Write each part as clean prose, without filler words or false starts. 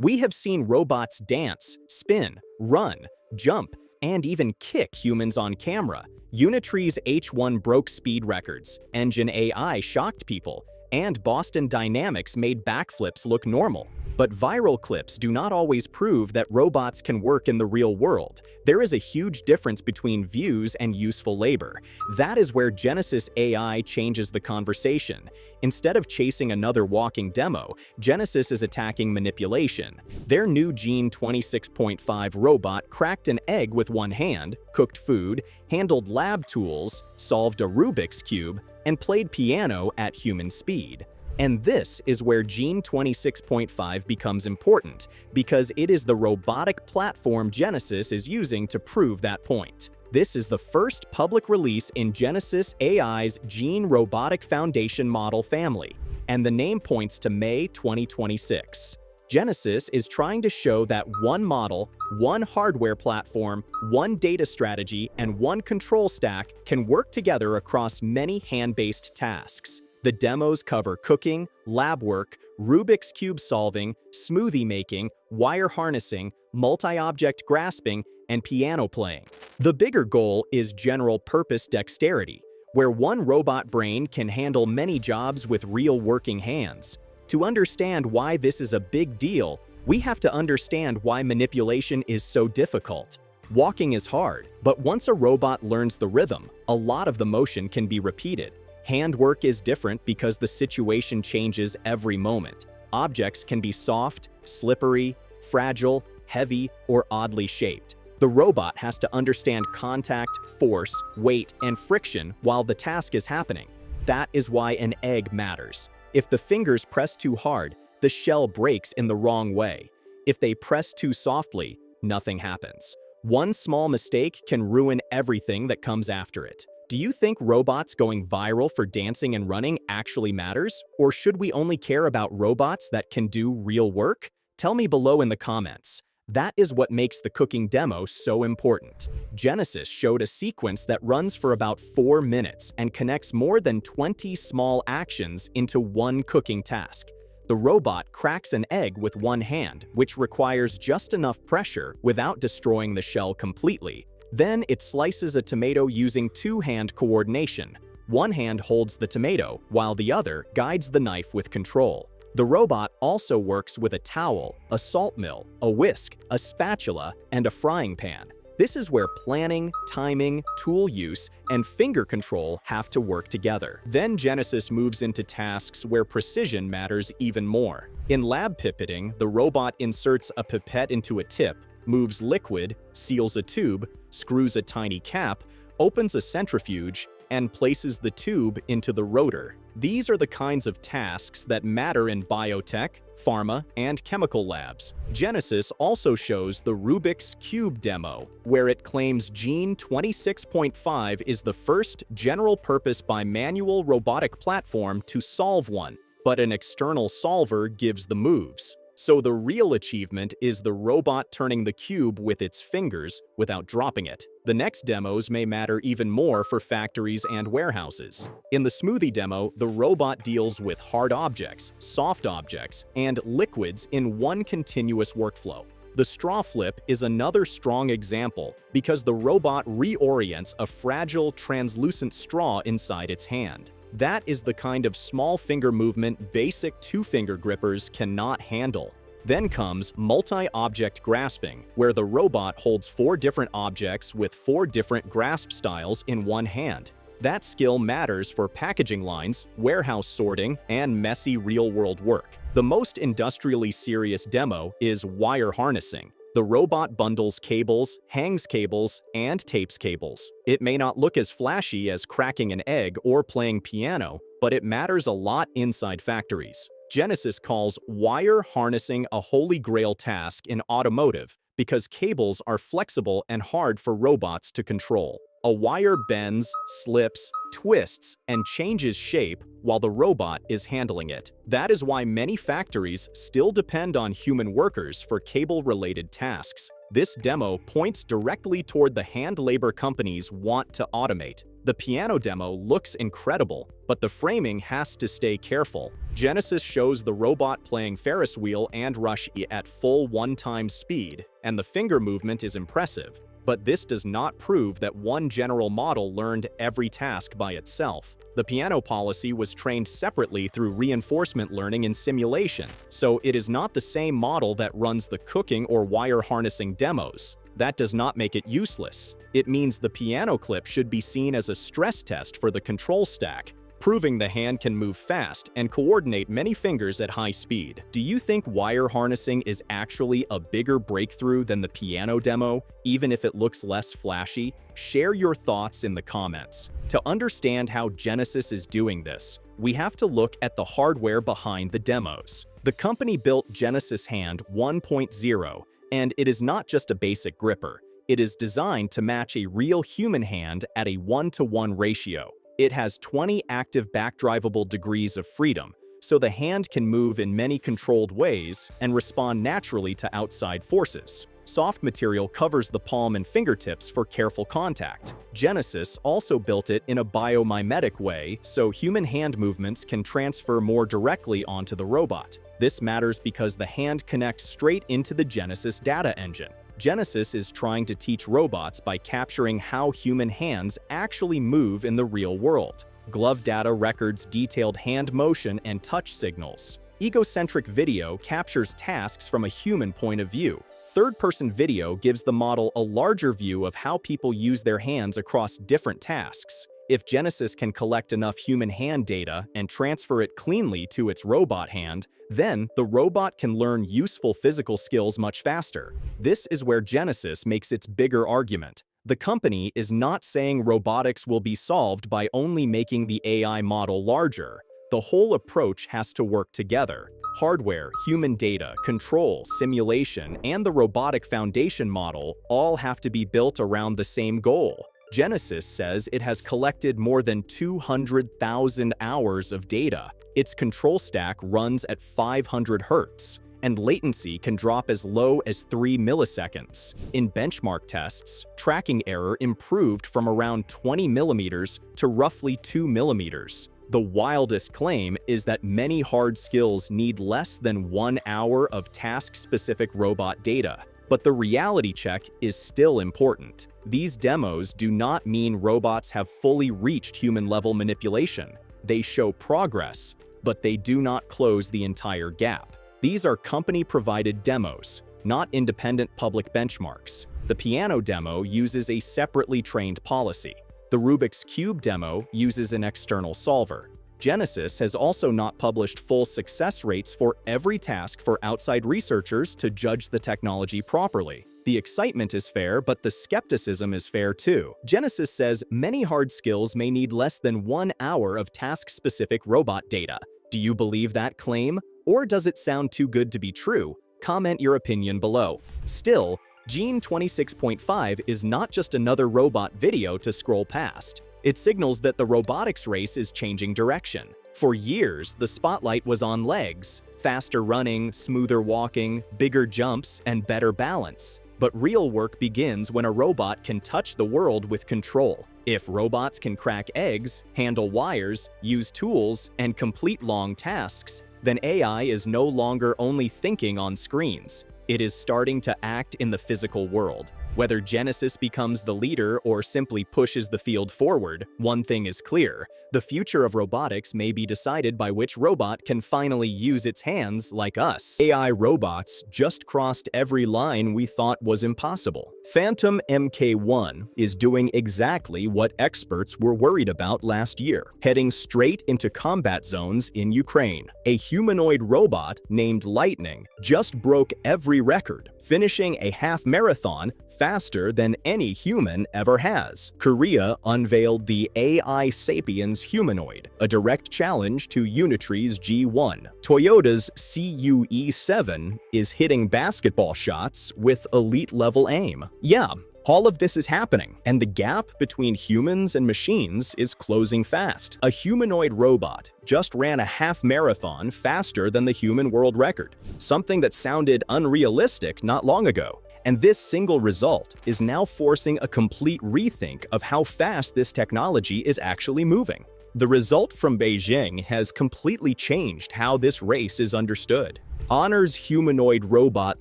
We have seen robots dance, spin, run, jump, and even kick humans on camera. Unitree's H1 broke speed records, Engine AI shocked people, and Boston Dynamics made backflips look normal. But viral clips do not always prove that robots can work in the real world. There is a huge difference between views and useful labor. That is where Genesis AI changes the conversation. Instead of chasing another walking demo, Genesis is attacking manipulation. Their new GENE-26.5 robot cracked an egg with one hand, cooked food, handled lab tools, solved a Rubik's cube, and played piano at human speed. And this is where GENE-26.5 becomes important, because it is the robotic platform Genesis is using to prove that point. This is the first public release in Genesis AI's Gene Robotic Foundation model family, and the name points to May 2026. Genesis is trying to show that one model, one hardware platform, one data strategy, and one control stack can work together across many hand-based tasks. The demos cover cooking, lab work, Rubik's Cube solving, smoothie making, wire harnessing, multi-object grasping, and piano playing. The bigger goal is general-purpose dexterity, where one robot brain can handle many jobs with real working hands. To understand why this is a big deal, we have to understand why manipulation is so difficult. Walking is hard, but once a robot learns the rhythm, a lot of the motion can be repeated. Handwork is different because the situation changes every moment. Objects can be soft, slippery, fragile, heavy, or oddly shaped. The robot has to understand contact, force, weight, and friction while the task is happening. That is why an egg matters. If the fingers press too hard, the shell breaks in the wrong way. If they press too softly, nothing happens. One small mistake can ruin everything that comes after it. Do you think robots going viral for dancing and running actually matters? Or should we only care about robots that can do real work? Tell me below in the comments. That is what makes the cooking demo so important. Genesis showed a sequence that runs for about 4 minutes and connects more than 20 small actions into one cooking task. The robot cracks an egg with one hand, which requires just enough pressure without destroying the shell completely. Then it slices a tomato using two-hand coordination. One hand holds the tomato, while the other guides the knife with control. The robot also works with a towel, a salt mill, a whisk, a spatula, and a frying pan. This is where planning, timing, tool use, and finger control have to work together. Then Genesis moves into tasks where precision matters even more. In lab pipetting, the robot inserts a pipette into a tip, moves liquid, seals a tube, screws a tiny cap, opens a centrifuge, and places the tube into the rotor. These are the kinds of tasks that matter in biotech, pharma, and chemical labs. Genesis also shows the Rubik's Cube demo, where it claims GENE-26.5 is the first general-purpose bimanual robotic platform to solve one, but an external solver gives the moves. So the real achievement is the robot turning the cube with its fingers without dropping it. The next demos may matter even more for factories and warehouses. In the smoothie demo, the robot deals with hard objects, soft objects, and liquids in one continuous workflow. The straw flip is another strong example because the robot reorients a fragile, translucent straw inside its hand. That is the kind of small finger movement basic two-finger grippers cannot handle. Then comes multi-object grasping, where the robot holds 4 different objects with 4 different grasp styles in one hand. That skill matters for packaging lines, warehouse sorting, and messy real-world work. The most industrially serious demo is wire harnessing. The robot bundles cables, hangs cables, and tapes cables. It may not look as flashy as cracking an egg or playing piano, but it matters a lot inside factories. Genesis calls wire harnessing a holy grail task in automotive because cables are flexible and hard for robots to control. A wire bends, slips, twists, and changes shape while the robot is handling it. That is why many factories still depend on human workers for cable-related tasks. This demo points directly toward the hand labor companies want to automate. The piano demo looks incredible, but the framing has to stay careful. Genesis shows the robot playing Ferris wheel and rush at full 1x speed, and the finger movement is impressive. But this does not prove that one general model learned every task by itself. The piano policy was trained separately through reinforcement learning in simulation, so it is not the same model that runs the cooking or wire harnessing demos. That does not make it useless. It means the piano clip should be seen as a stress test for the control stack, proving the hand can move fast and coordinate many fingers at high speed. Do you think wire harnessing is actually a bigger breakthrough than the piano demo, even if it looks less flashy? Share your thoughts in the comments. To understand how Genesis is doing this, we have to look at the hardware behind the demos. The company built Genesis Hand 1.0, and it is not just a basic gripper. It is designed to match a real human hand at a 1-to-1 ratio. It has 20 active backdrivable degrees of freedom, so the hand can move in many controlled ways and respond naturally to outside forces. Soft material covers the palm and fingertips for careful contact. Genesis also built it in a biomimetic way, so human hand movements can transfer more directly onto the robot. This matters because the hand connects straight into the Genesis data engine. Genesis is trying to teach robots by capturing how human hands actually move in the real world. Glove data records detailed hand motion and touch signals. Egocentric video captures tasks from a human point of view. Third-person video gives the model a larger view of how people use their hands across different tasks. If Genesis can collect enough human hand data and transfer it cleanly to its robot hand, then the robot can learn useful physical skills much faster. This is where Genesis makes its bigger argument. The company is not saying robotics will be solved by only making the AI model larger. The whole approach has to work together. Hardware, human data, control, simulation, and the robotic foundation model all have to be built around the same goal. Genesis says it has collected more than 200,000 hours of data. Its control stack runs at 500 Hz, and latency can drop as low as 3 milliseconds. In benchmark tests, tracking error improved from around 20 millimeters to roughly 2 millimeters. The wildest claim is that many hard skills need less than 1 hour of task-specific robot data. But the reality check is still important. These demos do not mean robots have fully reached human-level manipulation. They show progress, but they do not close the entire gap. These are company-provided demos, not independent public benchmarks. The piano demo uses a separately trained policy. The Rubik's Cube demo uses an external solver. Genesis has also not published full success rates for every task for outside researchers to judge the technology properly. The excitement is fair, but the skepticism is fair too. Genesis says many hard skills may need less than 1 hour of task-specific robot data. Do you believe that claim? Or does it sound too good to be true? Comment your opinion below. Still, GENE-26.5 is not just another robot video to scroll past. It signals that the robotics race is changing direction. For years, the spotlight was on legs, faster running, smoother walking, bigger jumps, and better balance. But real work begins when a robot can touch the world with control. If robots can crack eggs, handle wires, use tools, and complete long tasks, then AI is no longer only thinking on screens. It is starting to act in the physical world. Whether Genesis becomes the leader or simply pushes the field forward, one thing is clear: the future of robotics may be decided by which robot can finally use its hands like us. AI robots just crossed every line we thought was impossible. Phantom Mk1 is doing exactly what experts were worried about last year, heading straight into combat zones in Ukraine. A humanoid robot named Lightning just broke every record, finishing a half marathon faster than any human ever has. Korea unveiled the AI Sapiens Humanoid, a direct challenge to Unitree's G1. Toyota's CUE7 is hitting basketball shots with elite-level aim. Yeah, all of this is happening, and the gap between humans and machines is closing fast. A humanoid robot just ran a half marathon faster than the human world record, something that sounded unrealistic not long ago. And this single result is now forcing a complete rethink of how fast this technology is actually moving. The result from Beijing has completely changed how this race is understood. Honor's humanoid robot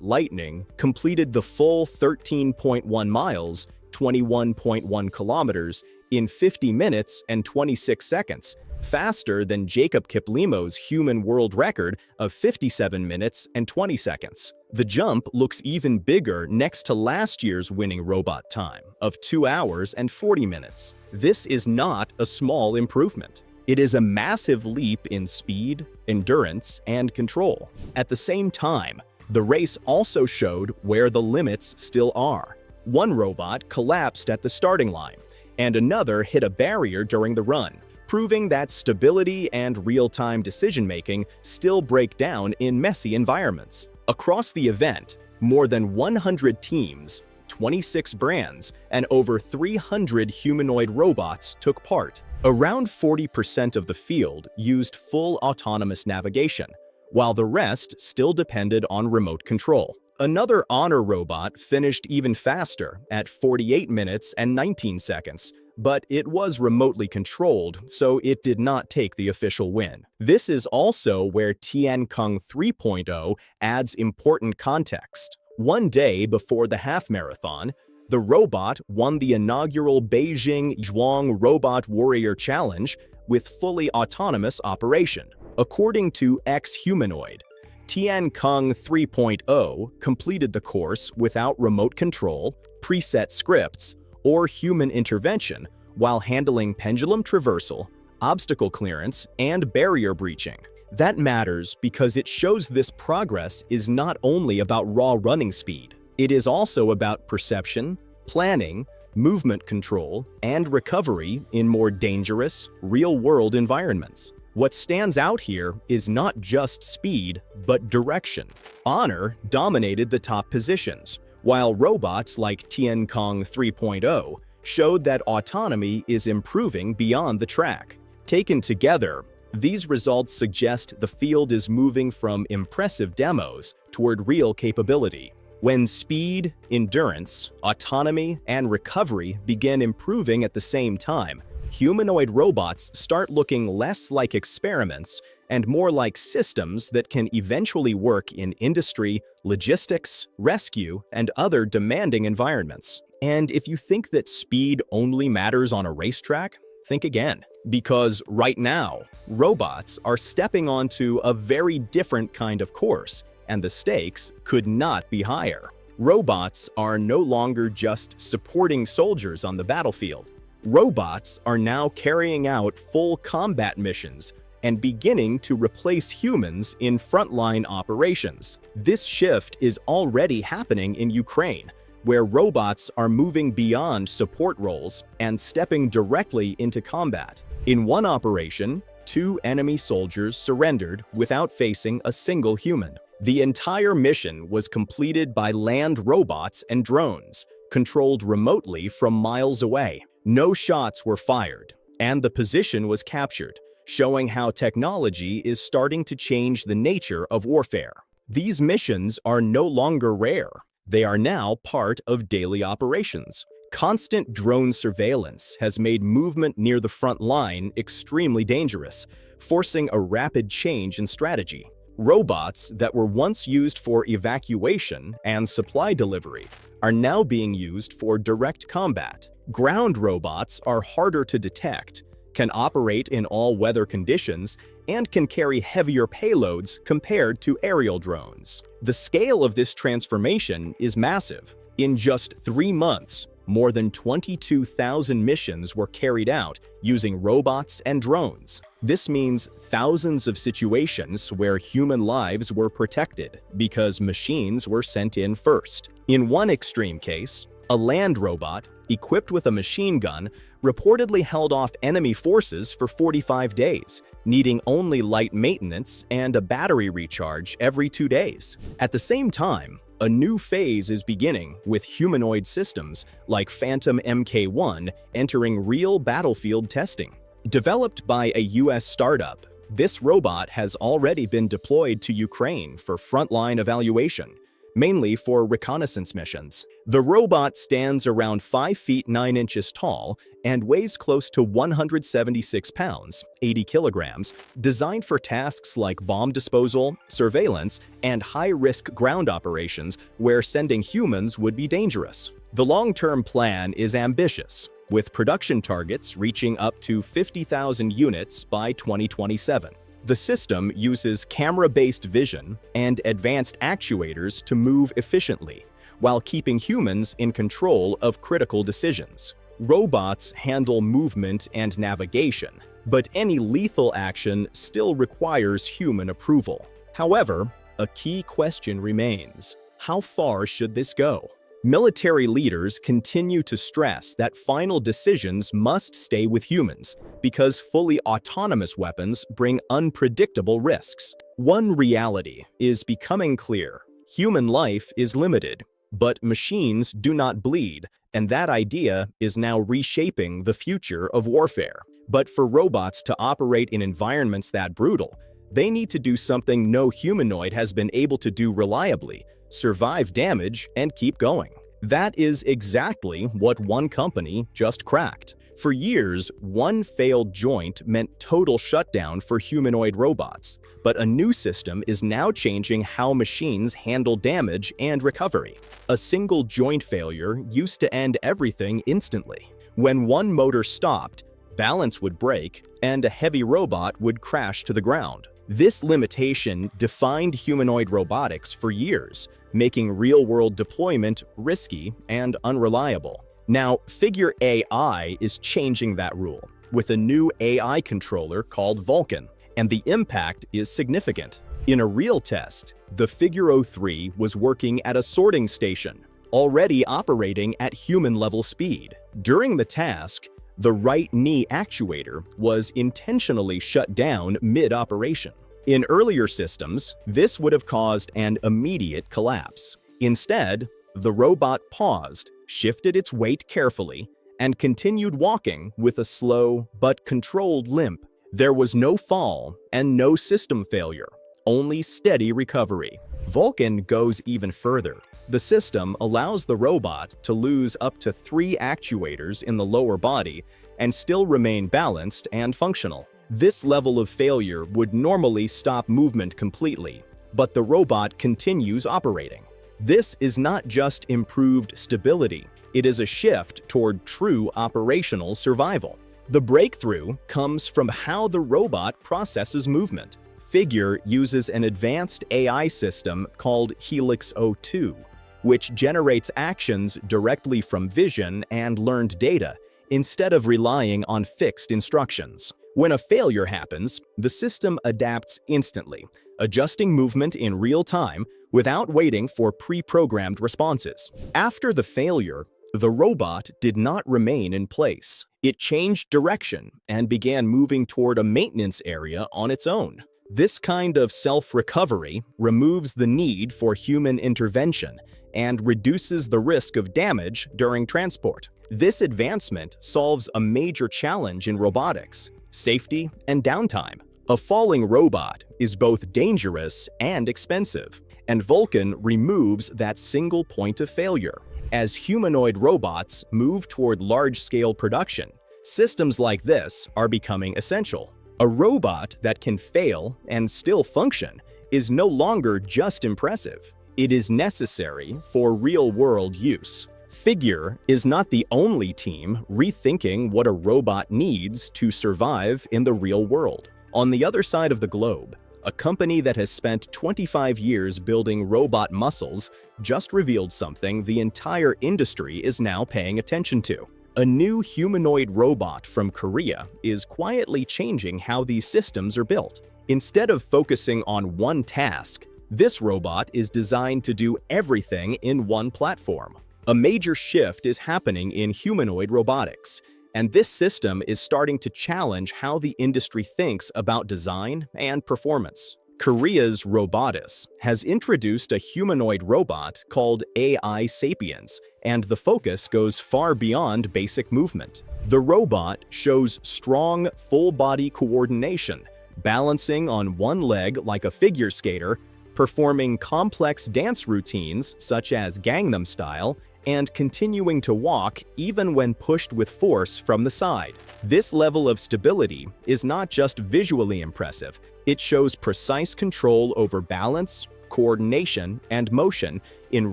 Lightning completed the full 13.1 miles, 21.1 kilometers, in 50 minutes and 26 seconds, faster than Jacob Kiplimo's human world record of 57 minutes and 20 seconds. The jump looks even bigger next to last year's winning robot time of 2 hours and 40 minutes. This is not a small improvement. It is a massive leap in speed, endurance, and control. At the same time, the race also showed where the limits still are. One robot collapsed at the starting line, and another hit a barrier during the run, proving that stability and real-time decision-making still break down in messy environments. Across the event, more than 100 teams, 26 brands, and over 300 humanoid robots took part. Around 40% of the field used full autonomous navigation, while the rest still depended on remote control. Another Honor robot finished even faster at 48 minutes and 19 seconds, but it was remotely controlled, so it did not take the official win. This is also where Tiankung 3.0 adds important context. One day before the half marathon, the robot won the inaugural Beijing Zhuang Robot Warrior Challenge with fully autonomous operation. According to Humanoid, Tiankung 3.0 completed the course without remote control, preset scripts, or human intervention while handling pendulum traversal, obstacle clearance, and barrier breaching. That matters because it shows this progress is not only about raw running speed. It is also about perception, planning, movement control, and recovery in more dangerous, real-world environments. What stands out here is not just speed, but direction. Honor dominated the top positions, while robots like Tiankung 3.0 showed that autonomy is improving beyond the track. Taken together, these results suggest the field is moving from impressive demos toward real capability. When speed, endurance, autonomy, and recovery begin improving at the same time, humanoid robots start looking less like experiments and more like systems that can eventually work in industry, logistics, rescue, and other demanding environments. And if you think that speed only matters on a racetrack, think again. Because right now, robots are stepping onto a very different kind of course, and the stakes could not be higher. Robots are no longer just supporting soldiers on the battlefield. Robots are now carrying out full combat missions and beginning to replace humans in frontline operations. This shift is already happening in Ukraine, where robots are moving beyond support roles and stepping directly into combat. In one operation, 2 enemy soldiers surrendered without facing a single human. The entire mission was completed by land robots and drones, controlled remotely from miles away. No shots were fired, and the position was captured, showing how technology is starting to change the nature of warfare. These missions are no longer rare. They are now part of daily operations. Constant drone surveillance has made movement near the front line extremely dangerous, forcing a rapid change in strategy. Robots that were once used for evacuation and supply delivery are now being used for direct combat. Ground robots are harder to detect, can operate in all weather conditions, and can carry heavier payloads compared to aerial drones. The scale of this transformation is massive. In just 3 months, more than 22,000 missions were carried out using robots and drones. This means thousands of situations where human lives were protected because machines were sent in first. In one extreme case, a land robot, equipped with a machine gun, reportedly held off enemy forces for 45 days, needing only light maintenance and a battery recharge every 2 days. At the same time, a new phase is beginning with humanoid systems like Phantom Mk1 entering real battlefield testing. Developed by a US startup, this robot has already been deployed to Ukraine for frontline evaluation, mainly for reconnaissance missions. The robot stands around 5 feet 9 inches tall and weighs close to 176 pounds, 80 kilograms, designed for tasks like bomb disposal, surveillance, and high-risk ground operations where sending humans would be dangerous. The long-term plan is ambitious, with production targets reaching up to 50,000 units by 2027. The system uses camera-based vision and advanced actuators to move efficiently, while keeping humans in control of critical decisions. Robots handle movement and navigation, but any lethal action still requires human approval. However, a key question remains: how far should this go? Military leaders continue to stress that final decisions must stay with humans because fully autonomous weapons bring unpredictable risks. One reality is becoming clear: human life is limited, but machines do not bleed, and that idea is now reshaping the future of warfare. But for robots to operate in environments that brutal, they need to do something no humanoid has been able to do reliably: survive damage and keep going. That is exactly what one company just cracked. For years, one failed joint meant total shutdown for humanoid robots, but a new system is now changing how machines handle damage and recovery. A single joint failure used to end everything instantly. When one motor stopped, balance would break, and a heavy robot would crash to the ground. This limitation defined humanoid robotics for years, making real-world deployment risky and unreliable. Now, Figure AI is changing that rule with a new AI controller called Vulcan, and the impact is significant. In a real test, the Figure 03 was working at a sorting station, already operating at human-level speed. During the task, the right knee actuator was intentionally shut down mid-operation. In earlier systems, this would have caused an immediate collapse. Instead, the robot paused, shifted its weight carefully, and continued walking with a slow but controlled limp. There was no fall and no system failure, only steady recovery. Vulcan goes even further. The system allows the robot to lose up to 3 actuators in the lower body and still remain balanced and functional. This level of failure would normally stop movement completely, but the robot continues operating. This is not just improved stability, it is a shift toward true operational survival. The breakthrough comes from how the robot processes movement. Figure uses an advanced AI system called Helix O2, which generates actions directly from vision and learned data, instead of relying on fixed instructions. When a failure happens, the system adapts instantly, adjusting movement in real time without waiting for pre-programmed responses. After the failure, the robot did not remain in place. It changed direction and began moving toward a maintenance area on its own. This kind of self-recovery removes the need for human intervention and reduces the risk of damage during transport. This advancement solves a major challenge in robotics: safety and downtime. A falling robot is both dangerous and expensive, and Vulcan removes that single point of failure. As humanoid robots move toward large-scale production, systems like this are becoming essential. A robot that can fail and still function is no longer just impressive. It is necessary for real-world use. Figure is not the only team rethinking what a robot needs to survive in the real world. On the other side of the globe, a company that has spent 25 years building robot muscles just revealed something the entire industry is now paying attention to. A new humanoid robot from Korea is quietly changing how these systems are built. Instead of focusing on one task, this robot is designed to do everything in one platform. A major shift is happening in humanoid robotics, and this system is starting to challenge how the industry thinks about design and performance. Korea's Robotics has introduced a humanoid robot called AI Sapiens, and the focus goes far beyond basic movement. The robot shows strong, full-body coordination, balancing on one leg like a figure skater, performing complex dance routines such as Gangnam Style, and continuing to walk even when pushed with force from the side. This level of stability is not just visually impressive, it shows precise control over balance, coordination, and motion in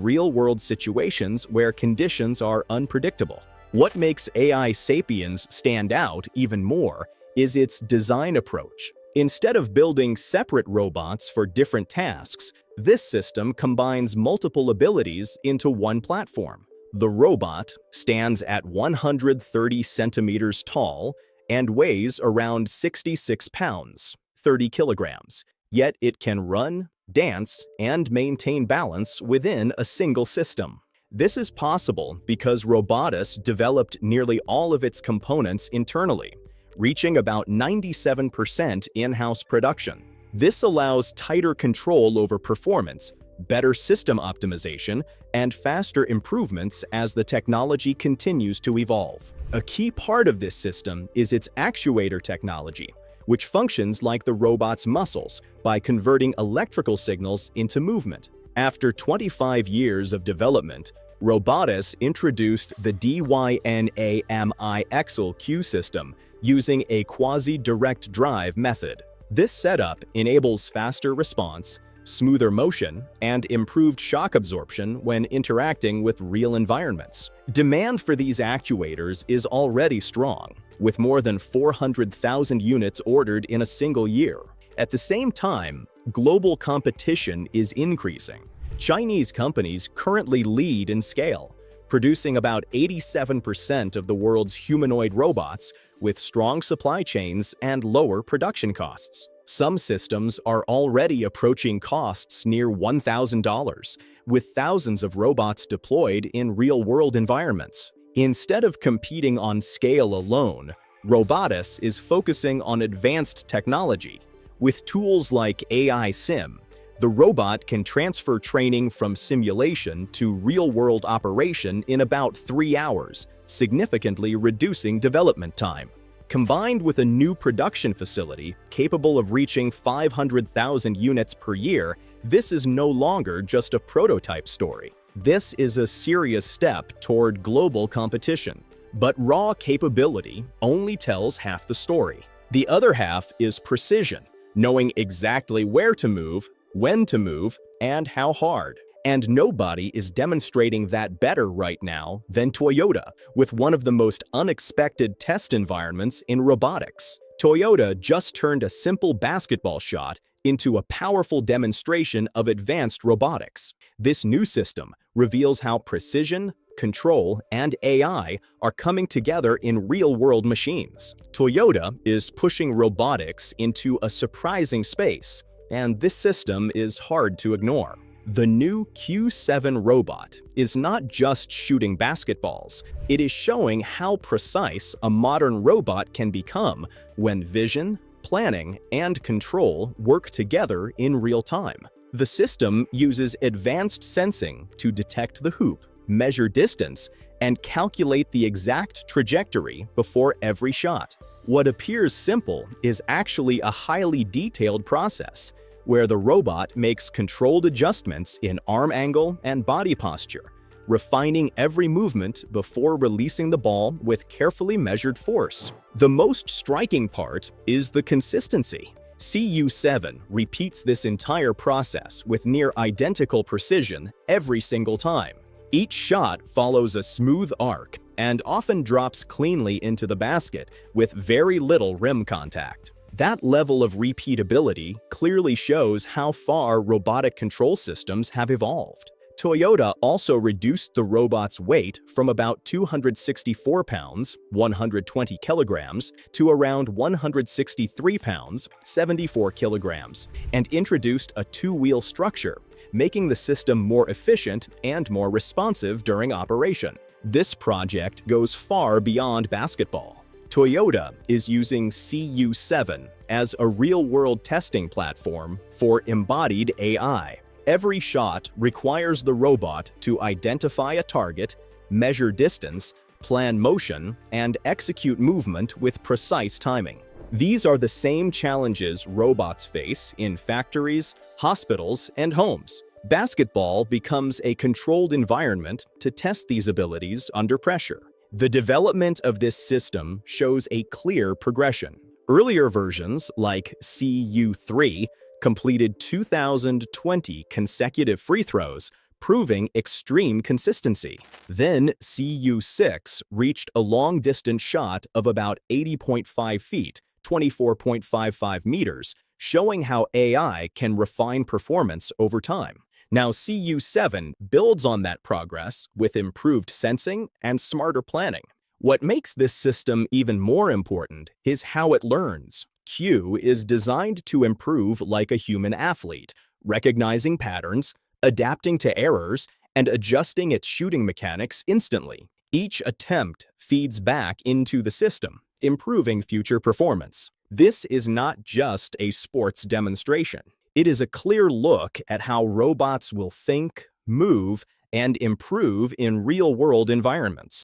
real-world situations where conditions are unpredictable. What makes AI Sapiens stand out even more is its design approach. Instead of building separate robots for different tasks, this system combines multiple abilities into one platform. The robot stands at 130 centimeters tall and weighs around 66 pounds, 30 kilograms, yet it can run, dance, and maintain balance within a single system. This is possible because Robotis developed nearly all of its components internally, reaching about 97% in-house production. This allows tighter control over performance, better system optimization, and faster improvements as the technology continues to evolve. A key part of this system is its actuator technology, which functions like the robot's muscles by converting electrical signals into movement. After 25 years of development, Robotis introduced the DYNAMI-XL-Q system using a quasi-direct drive method. This setup enables faster response, smoother motion, and improved shock absorption when interacting with real environments. Demand for these actuators is already strong, with more than 400,000 units ordered in a single year. At the same time, global competition is increasing. Chinese companies currently lead in scale, producing about 87% of the world's humanoid robots with strong supply chains and lower production costs. Some systems are already approaching costs near $1,000, with thousands of robots deployed in real-world environments. Instead of competing on scale alone, Robotis is focusing on advanced technology. With tools like AI Sim, the robot can transfer training from simulation to real-world operation in about 3 hours, significantly reducing development time. Combined with a new production facility capable of reaching 500,000 units per year, this is no longer just a prototype story. This is a serious step toward global competition. But raw capability only tells half the story. The other half is precision, knowing exactly where to move, when to move, and how hard. And nobody is demonstrating that better right now than Toyota, with one of the most unexpected test environments in robotics. Toyota just turned a simple basketball shot into a powerful demonstration of advanced robotics. This new system reveals how precision, control, and AI are coming together in real-world machines. Toyota is pushing robotics into a surprising space, and this system is hard to ignore. The new Q7 robot is not just shooting basketballs, it is showing how precise a modern robot can become when vision, planning, and control work together in real time. The system uses advanced sensing to detect the hoop, measure distance, and calculate the exact trajectory before every shot. What appears simple is actually a highly detailed process, where the robot makes controlled adjustments in arm angle and body posture, refining every movement before releasing the ball with carefully measured force. The most striking part is the consistency. CU7 repeats this entire process with near identical precision every single time. Each shot follows a smooth arc and often drops cleanly into the basket with very little rim contact. That level of repeatability clearly shows how far robotic control systems have evolved. Toyota also reduced the robot's weight from about 264 pounds, 120 kilograms, to around 163 pounds, 74 kilograms, and introduced a two-wheel structure, making the system more efficient and more responsive during operation. This project goes far beyond basketball. Toyota is using CU7 as a real-world testing platform for embodied AI. Every shot requires the robot to identify a target, measure distance, plan motion, and execute movement with precise timing. These are the same challenges robots face in factories, hospitals, and homes. Basketball becomes a controlled environment to test these abilities under pressure. The development of this system shows a clear progression. Earlier versions, like CU3, completed 2,020 consecutive free throws, proving extreme consistency. Then CU6 reached a long-distance shot of about 80.5 feet, 24.55 meters, showing how AI can refine performance over time. Now CU7 builds on that progress with improved sensing and smarter planning. What makes this system even more important is how it learns. Q is designed to improve like a human athlete, recognizing patterns, adapting to errors, and adjusting its shooting mechanics instantly. Each attempt feeds back into the system, improving future performance. This is not just a sports demonstration. It is a clear look at how robots will think, move, and improve in real-world environments.